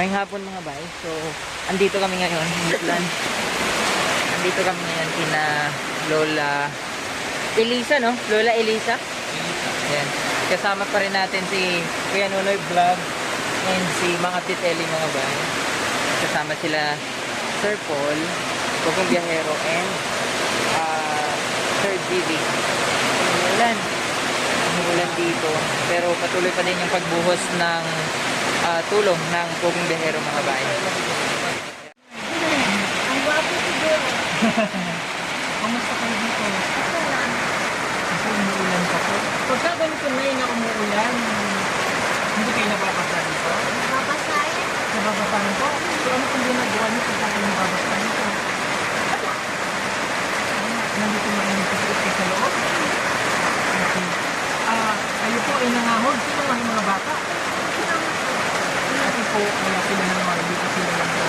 May hapon mga bay. So, andito kami ngayon. Andito kami ngayon kina Lola Elisa, no? Lola Elisa. Ayan. Kasama pa rin natin si Kuya Nonoy Vlog and si mga Titelli mga bay. Kasama sila Sir Paul, Pugong Biyahero, and Sir GB. Umulan dito. Pero patuloy pa din yung pagbuhos ng tulong ng Pugong Biyahero mga bay. Ang gwapo siguro. Kamusta kayo dito? Kasi umuulan pa po. Pagka ganito na yun na umuulan, hindi kayo nababasa dito? Babasahin. Nababasahin po? So ano kung ginagawa niyo pagka kayo nababasahin ito? Nandito makinig kasi sa loob? Okay. Kayo po ay nangahod. Sino mga mga bata? Kasi po, kaya sila naman dito sila lang sa...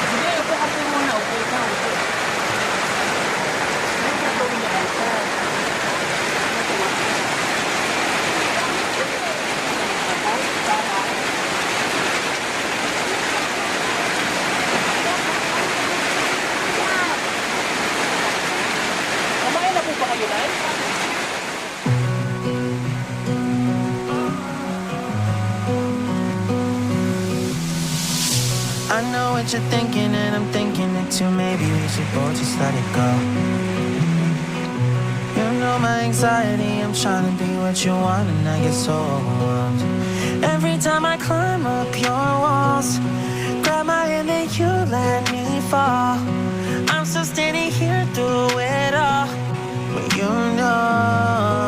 Sige, upo ka po muna. Upo ka, upo. Ano sa gawin niya ata? Kumain na po ba kayo, Nay? I know what you're thinking and I'm thinking it too. Maybe we should both just let it go. You know my anxiety, I'm trying to be what you want and I get so overwhelmed. Every time I climb up your walls, grab my hand and you let me fall. I'm still standing here through it all, but you know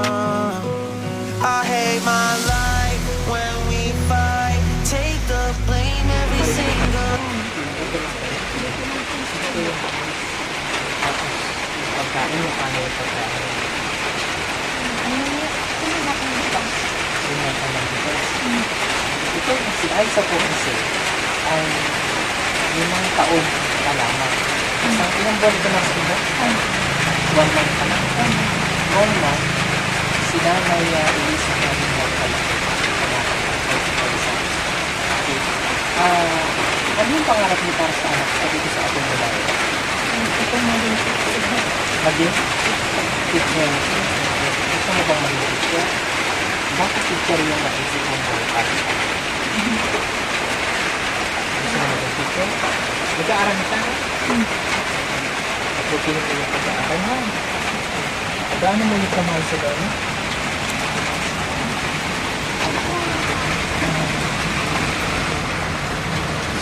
I hate my life when we fight. Take the blame every single. Pagkain mo paano yung pagkain? Ito kasi ay sa po kasi ay 5 taon pa lamang. Sa ilang buwan ka na sila? 1 month ka na? 1 month. Sila may Elisa na rin mo pala. Okay. Ano yung pangarap mo para sa anak? Sabi ko sa ating lalaki. Ito mo din siya. Maging teacher. Gusto mo bang maging teacher? Bakit teacher yung naisip mong buhay? Gusto mo maging teacher? Nag-aaral ka? Pagpupilit ko yung pag-aaral mo. Gaano mo yung kamahal sa gano'n?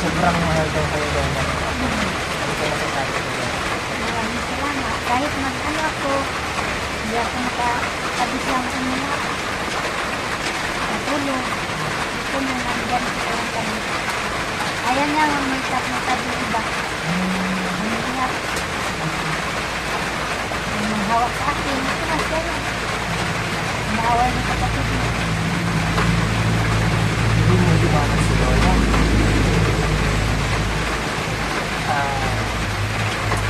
Sobrang mahal daw kayo gano'n. Ano ka masasabi ko gano'n? Maraming salamat. Kahit mag-ano ako, hindi ako nakabisang mga natulong. Ito mo nandyan sa kami. Ayaw niya magtap-natap ng iba. Ano niya? Ang hawak sa akin, ito na siya na. Nahawal ng kapatid niya. Hindi mo liwanag si Lola.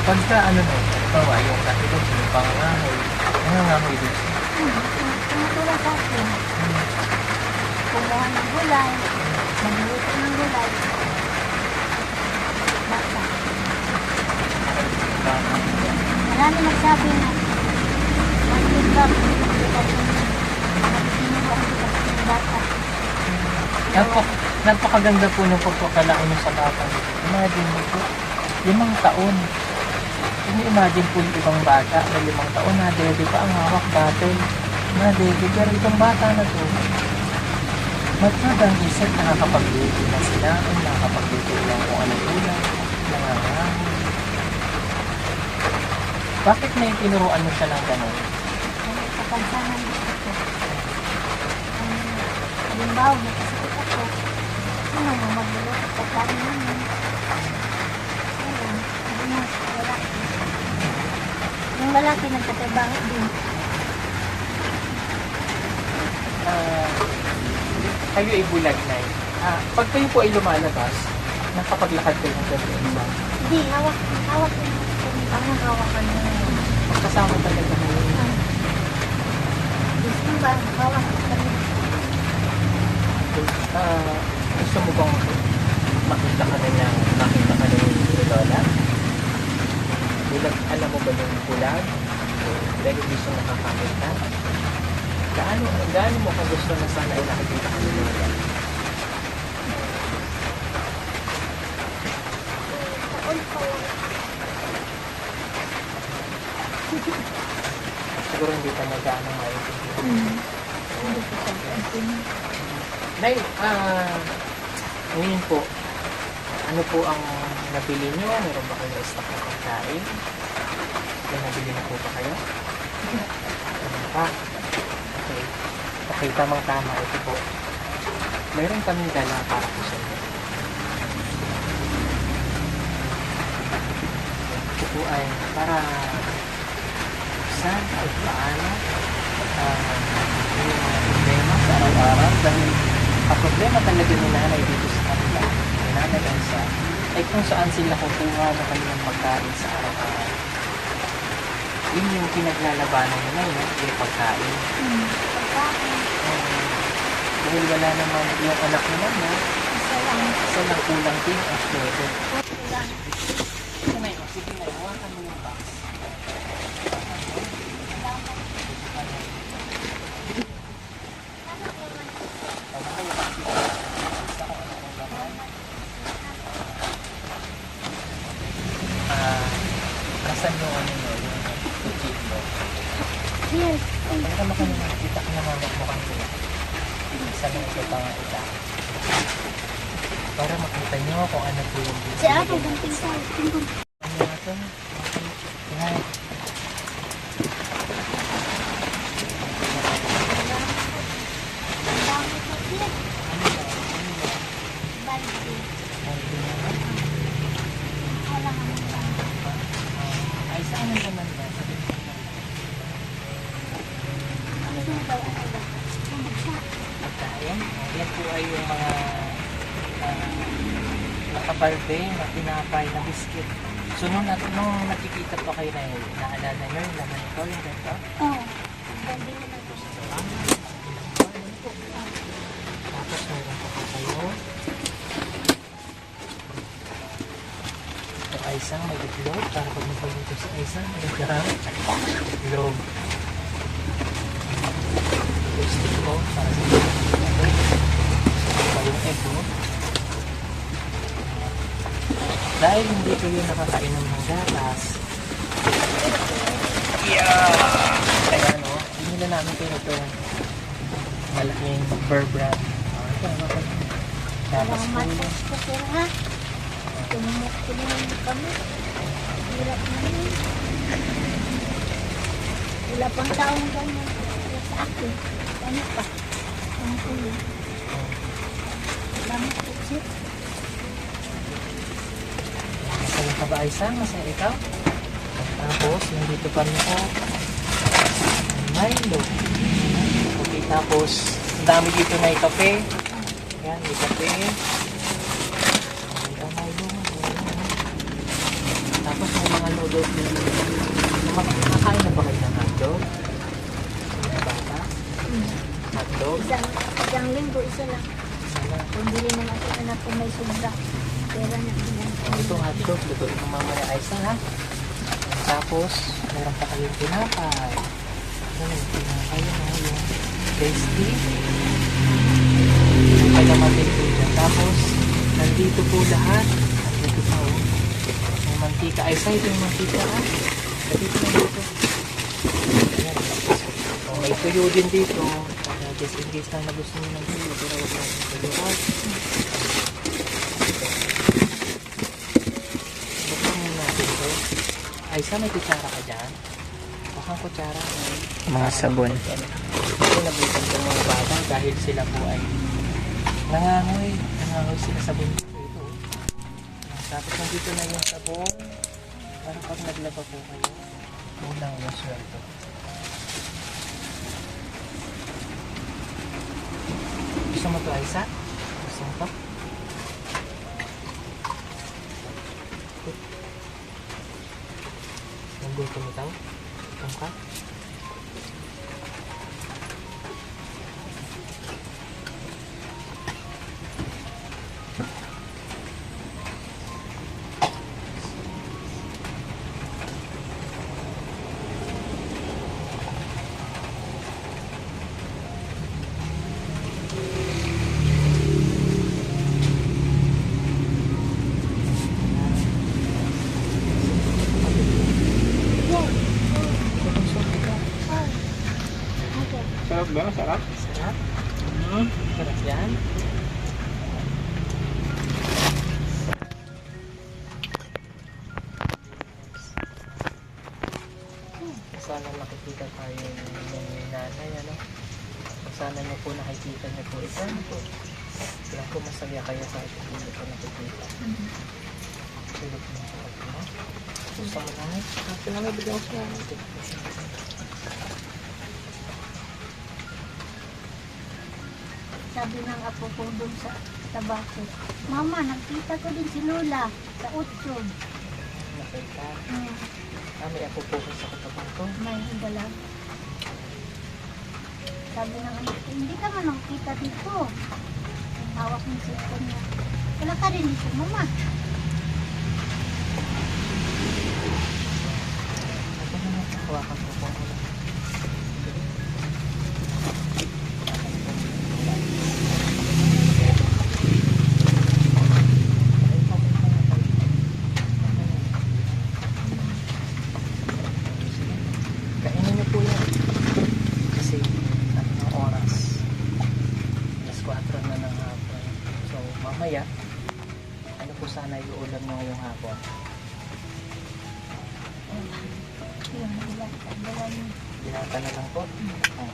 Pagka ano na, bawa yung nakita yung pangangahoy, nangangahoy din siya. Tumutulong sa akin. Kumuha ng gulay. Magluto ng gulay. Basta. Marami nagsabi na mag-feedback bata. Napakaganda po ng pagkakalaki mo sa bata. Imagine mo po, 5 taon. Imagine po yung ibang bata na 5 taon na dede pa ang hawak dati. Na dede, pero itong bata na to, matyagang isip nakakapag-luto na sila, nakakapag-luto lang kung anong ulam, nangangahoy. Bakit may tinuruan mo siya ng gano'n? Kapansanan ko. Halimbawa, nakasakit ako. Sino mo maglulot sa pagkain namin? Wala. Yung lalaki nagtatrabaho din. Kayo ay bulag na pag kayo po ay lumalabas, nakapaglakad kayo ng gano'n ba? Hindi, hawak. Hawak ko. Ang hawakan mo. Magkasama talaga kayo. Gusto mo ba? Hawak ko kami. Gusto mo bang makita ka na ni Lola? Bulag, alam mo ba yung bulag? Dahil gusto nakakakita? Gaano mo ka gusto na sana ay nakikita ka ni Lola? Taon pa lang. Siguro hindi ka na gaano maintindihan. Hindi ko sabihin. Nay, ngayon po, ano po ang nabili nyo? Meron ba kayo stock na pagkain? May nabili na po ba kayo? Meron pa. Okay. Okay, tamang-tama. Ito po. Meron kaming dala para po sa inyo. Ito po ay para saan at paano yung mga problema sa araw-araw dahil ang problema talaga ni nanay dito sa kanila, ni nanay Elsa, ay kung saan sila kukuha ng kanilang pagkain sa araw-araw. Yun yung pinaglalabanan nila, yung pagkain. Pagkain. Dahil wala naman yung anak naman na Isa lang. kulang din ang suwede. Kulang. Sige na, hawakan mo yung box. Nasaan yung ano nyo, yung jeep mo? Yes. Pagka makikita ka naman mukhang nila. Isa na ito pang ita. Para makita nyo kung ano po yung Si Ato, bunting sa tingkong. ano nga ito? Yan. Ay, saan ang naman yan? Pagkain. Yan po ay yung mga nakabalde na tinapay na biscuit. So, nung nakikita pa kayo na yun, naalala nyo yung laman ito, yung ganito? Tapos meron pa kayo. Ito ay isang may itlog. Para pag magpaluto sa isang may itlog. Ito stick ko para sa itlog. Ito yung egg mo. Dahil hindi kayo nakakainom ng gatas. Kaya no, binila namin kayo ito malaking bear brand. Tapos po, Wala pang taong ganyan sa akin. Ano pa? Ang ulo. Lamang po siya. masaya ka ba Aisa? Masaya ikaw? Tapos, nandito pa rin ako. Milo. Okay, tapos, ang dami dito na yung kape. Yan, may kape. Milo. Tapos, may mga noodles din. Nakakain na ba kayo ng hotdog? Mga bata? Hotdog? Isang linggo, isa lang. Sana. Kung bili na natin anak ko may sobra. Pera na ilan. Itong hotdog, lutuin mo mamaya Aisa ha. Tapos, meron pa kayong tinapay. Ano, tinapay na yung tasty. May kalamantin po dyan. Tapos, nandito po lahat. Nandito pa oh. May mantika. Aisa, ito yung mantika ha. Dito na dito. Ayan. Oh, may tuyo din dito. Just in case na gusto nyo ng tuyo. Pero wag natin tuyo out. Buksan muna natin ito. Ay, saan may kutsara ka dyan? Bakang kutsara. Mga sabon. Ito nabutan ko mga bata dahil sila po ay nangangoy. Nangangoy sila sa bundok. Ito. Tapos nandito na yung sabon. Para pag naglaba po kayo, unang yung sweldo. Gusto mo ito, Aisa? Gusto mo ito? Nanggutom ito? Gutom ka? Ba, sarap? Sarap. Sarap yan. Sana makikita tayo ng nanay, ano? Sana niyo po nakikita niyo po ito. Ano po? Kaya po masaya kaya sa akin hindi ko nakikita. Tulog mo po ako, no? Gusto mo nanay? Gusto na may bigyan ko siya. Sabi ng apo ko doon sa tabako, Mama, nakita ko din si Lola sa utso. Nakita. Hmm, May ako po sa katabang ko. may dalag. Sabi ng anak ko, hindi ka man nakita dito. Ang hawak ng cellphone niya. Wala ka rin dito, Mama. Ako na hawakan ko po. Kainin niyo po yan. Kasi ang oras. Alas 4 na ng hapon. So mamaya, ano po sana iuulam niyo ngayong hapon? Yung dala niya. Binata na lang po. Oh.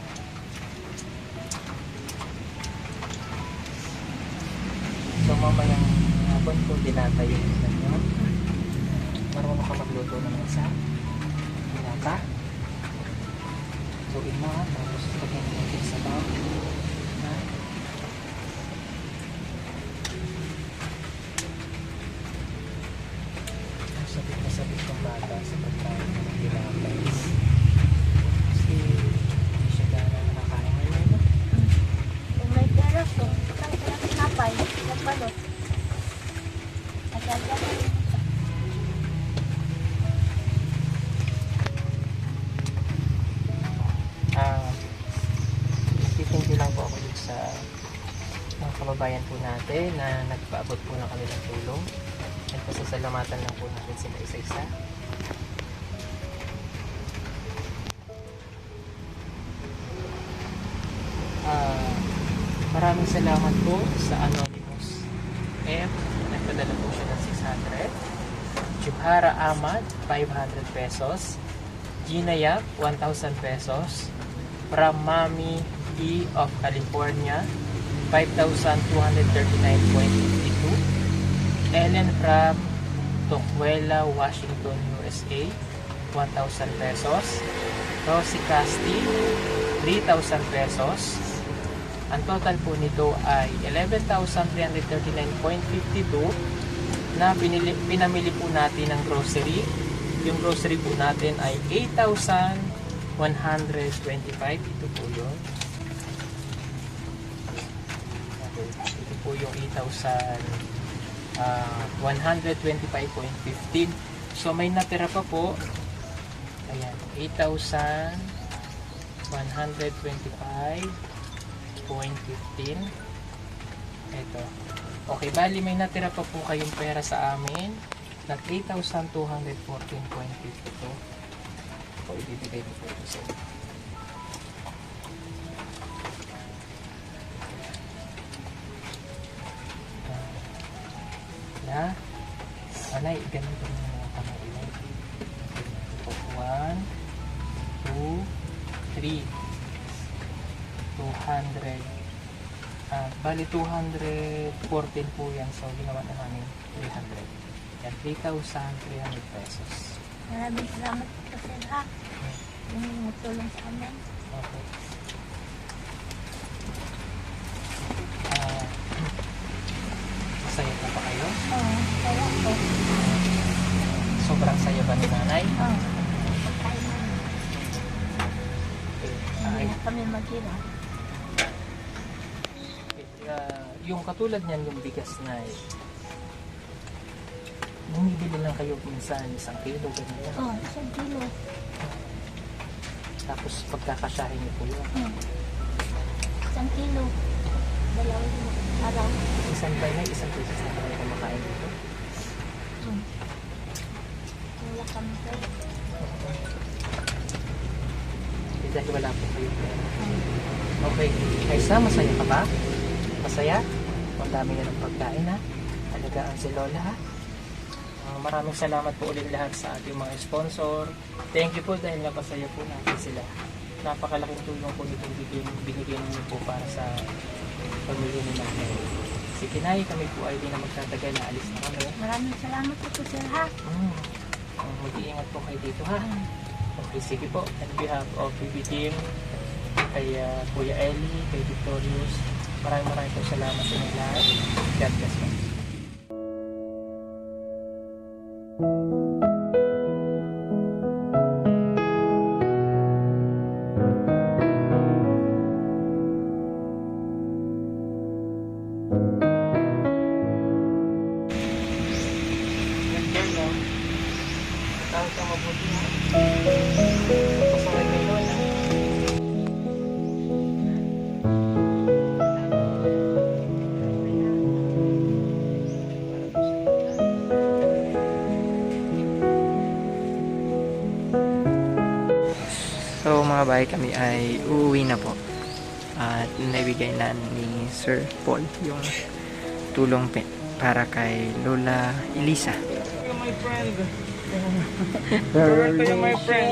So mamayang hapon po, binata yung ulam niyo. Marunong ka magluto ng isa. Binata. Luin mo ha, tapos pagyan mo natin sa tao. Ha? Ang sabit na sabit ng bata sa pagkain ng binata. Kasi hindi siya gano'n nakakain ngayon. No? Kung may pera ko, kaya ka lang sinapay, nagbalot. Agad-agad. Thank you lang po ako dito sa mga kababayan po natin na nagpaabot po ng kanilang tulong. At pasasalamatan lang po natin sila isa-isa. Maraming salamat po sa Anonymous F. Nagpadala po siya ng 600. Jubhara Ahmad, 500 pesos. Gina Yap, 1,000 pesos. From Mami E of California, 5,239.52. Ellen from Tocuela, Washington, USA, 1,000 pesos. Rosie Casti, 3,000 pesos. Ang total po nito ay 11,339.52 na pinamili po natin ng grocery. Yung grocery po natin ay 8,125. Ito po yun. Ito po yung 8,125.15. So may natira pa po. Ayan, 8,125.15. Ito. Okay, bali may natira pa po kayong pera sa amin na 8,214.52. O, ibibigay ko po ito sa inyo. Na, anay, ganun po yung mga kamay. 1, 2, 3. 200 bali 214 po yan, so ginawa na namin 300 yan, 3,300 pesos. Maraming salamat po sir ha. Yung tulong sa amin. Okay. Masaya po ba kayo? Oo, kaya po. Sobrang saya ba ni nanay? Oo, pagkain namin. Hindi Ay, na kami maghirap. yung katulad niyan, yung bigas na bumibili lang kayo minsan 1 kilo, ganyan. Oo, 1 kilo. Tapos pagkakasyahin niyo po yun. 1 kilo. 2 araw. Minsan ba na 1 pesos na kayo kumakain dito? Wala kami sir. dahil wala po kayo pera. Okay, Kaisa, masaya ka ba? Masaya? Ang dami na ng pagkain ha. Alagaan si Lola ha. Maraming salamat po ulit lahat sa ating mga sponsor. Thank you po dahil napasaya po natin sila. Napakalaking tulong po nitong binigyan niyo po para sa pamilya ni Nanay. Si Kinay, kami po ay di na magtatagal na alis na kami. Maraming salamat po sir ha. Mag-iingat po kayo dito ha. Okay, sige po. On behalf of PB Team, kay Kuya Ellie, kay Victorious, maraming po salamat sa inyo lahat. God bless you. Tawag ka mabuti ha. Pasaway kay Lola. So mga bahay, kami ay uuwi na po. At naibigay na ni Sir Paul yung tulong para kay Lola Elisa. My friend. Roberto yung my friend.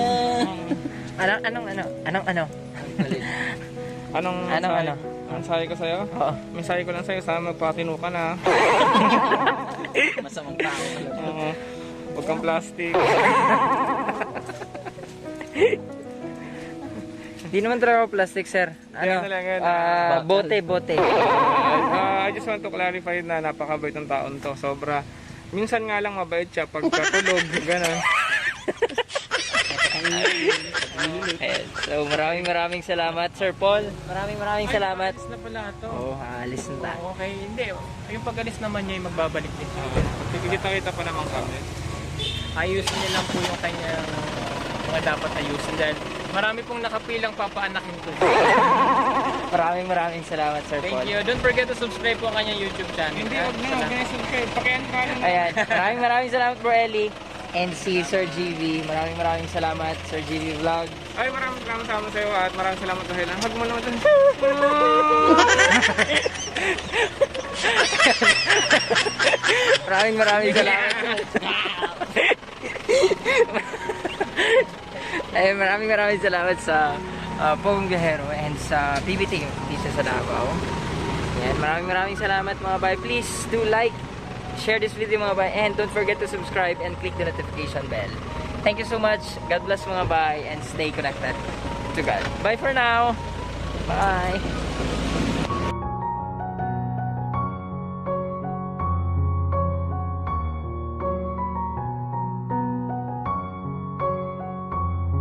Anong Mensahe ko sa'yo? Oo. Mensahe ko lang sa'yo, sana magpatino ka na. Masamang tao. Oo. Huwag kang plastic. Hindi naman talaga ako plastic, sir. Yan na lang yan. Bote. I just want to clarify na napakabait ng taon to. Sobra. Minsan nga lang mabait siya pagkatulog. Ganon. So maraming salamat, Sir Paul. Maraming salamat. Alis na pala ito. Oo, aalis na tayo. Okay, hindi. Yung pag-alis naman niya, magbabalik din siya. Kita pa naman kami. Ayusin niya lang po yung kanyang mga dapat ayusin dahil marami pong nakapilang papaanakin ko. Maraming salamat, Sir Paul. Thank you. Don't forget to subscribe po ang kanyang YouTube channel. Hindi, wag na subscribe. Pakian ka lang. Ayan, maraming salamat, Bro Ellie. And si Sir GV. Maraming salamat, Sir GV Vlog. Ay, maraming salamat sa'yo at maraming salamat dahil hug mo naman dahil. Maraming salamat. Ay, maraming salamat sa Pogong Biyahero and sa PB Team dito sa Davao. Yan, maraming salamat mga bay. Please do like, share this video mga bay, and don't forget to subscribe and click the notification bell. Thank you so much. God bless mga bay and stay connected to God. Bye for now. Bye.